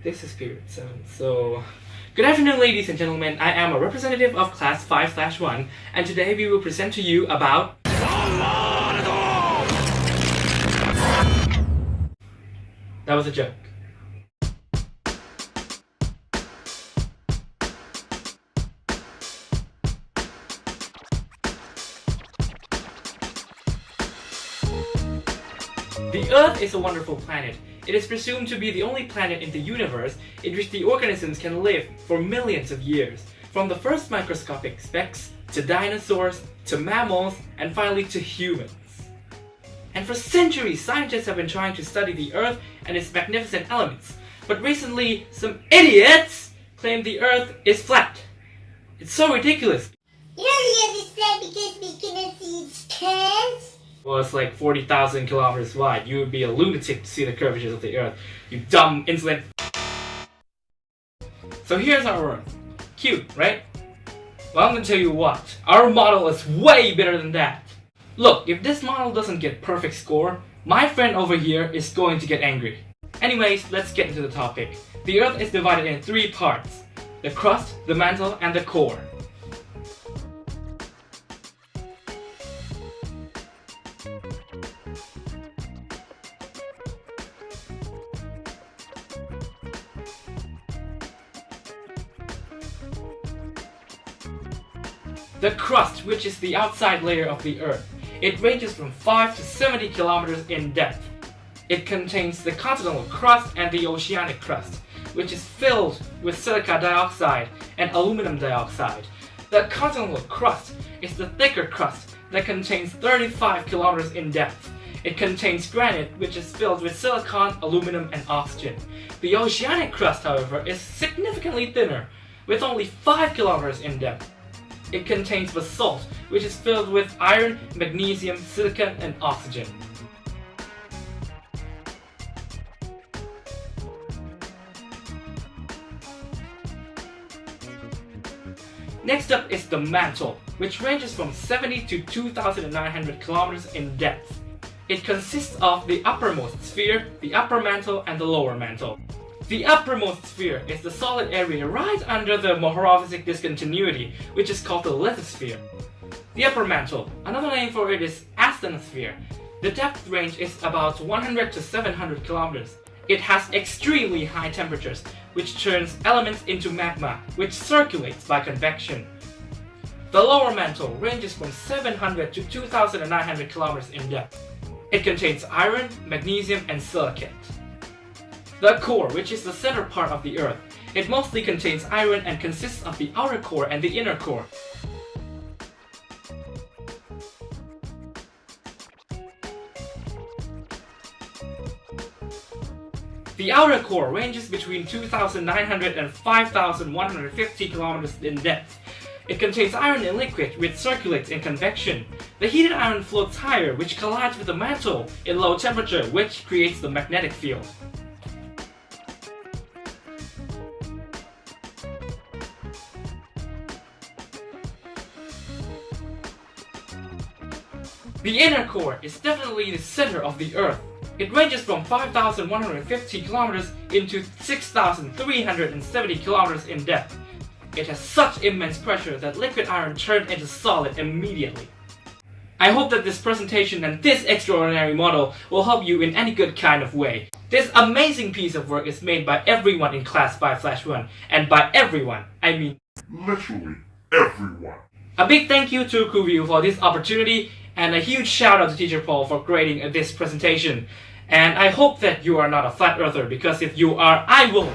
This is period 7. So, good afternoon, ladies and gentlemen. I am a representative of class 5/1, and today we will present to you about that was a joke. The Earth is a wonderful planet. It is presumed to be the only planet in the universe in which the organisms can live for millions of years, from the first microscopic specks, to dinosaurs, to mammals, and finally to humans. And for centuries, scientists have been trying to study the Earth and its magnificent elements, but recently, some idiots claim the Earth is flat. It's so ridiculous. You know the Earth is flat because we cannot see its curves? Well, it's like 40,000 kilometers wide. You would be a lunatic to see the curvatures of the Earth. You dumb, insolent. So here's our Earth. Cute, right? Well, I'm gonna tell you what. Our model is way better than that. Look, if this model doesn't get perfect score, my friend over here is going to get angry. Anyways, let's get into the topic. The Earth is divided in 3 parts: the crust, the mantle, and the core. The crust, which is the outside layer of the Earth, it ranges from 5 to 70 kilometers in depth. It contains the continental crust and the oceanic crust, which is filled with silica dioxide and aluminum dioxide. The continental crust is the thicker crust that contains 35 kilometers in depth. It contains granite, which is filled with silicon, aluminum, and oxygen. The oceanic crust, however, is significantly thinner, with only 5 kilometers in depth. It contains basalt, which is filled with iron, magnesium, silicon, and oxygen. Next up is the mantle, which ranges from 70 to 2,900 kilometers in depth. It consists of the uppermost sphere, the upper mantle, and the lower mantle. The uppermost sphere is the solid area right under the Mohorovicic discontinuity, which is called the lithosphere. The upper mantle, another name for it is asthenosphere. The depth range is about 100 to 700 kilometers. It has extremely high temperatures, which turns elements into magma, which circulates by convection. The lower mantle ranges from 700 to 2,900 kilometers in depth. It contains iron, magnesium, and silicate. The core, which is the center part of the Earth, it mostly contains iron and consists of the outer core and the inner core. The outer core ranges between 2,900 and 5,150 kilometers in depth. It contains iron in liquid, which circulates in convection. The heated iron floats higher, which collides with the mantle in low temperature, which creates the magnetic field. The inner core is definitely the center of the Earth. It ranges from 5,150 kilometers into 6,370 kilometers in depth. It has such immense pressure that liquid iron turned into solid immediately. I hope that this presentation and this extraordinary model will help you in any good kind of way. This amazing piece of work is made by everyone in class 5/1, and by everyone, I mean literally everyone. A big thank you to Kuview for this opportunity, and a huge shout out to Teacher Paul for creating this presentation. And I hope that you are not a flat earther, because if you are, I will.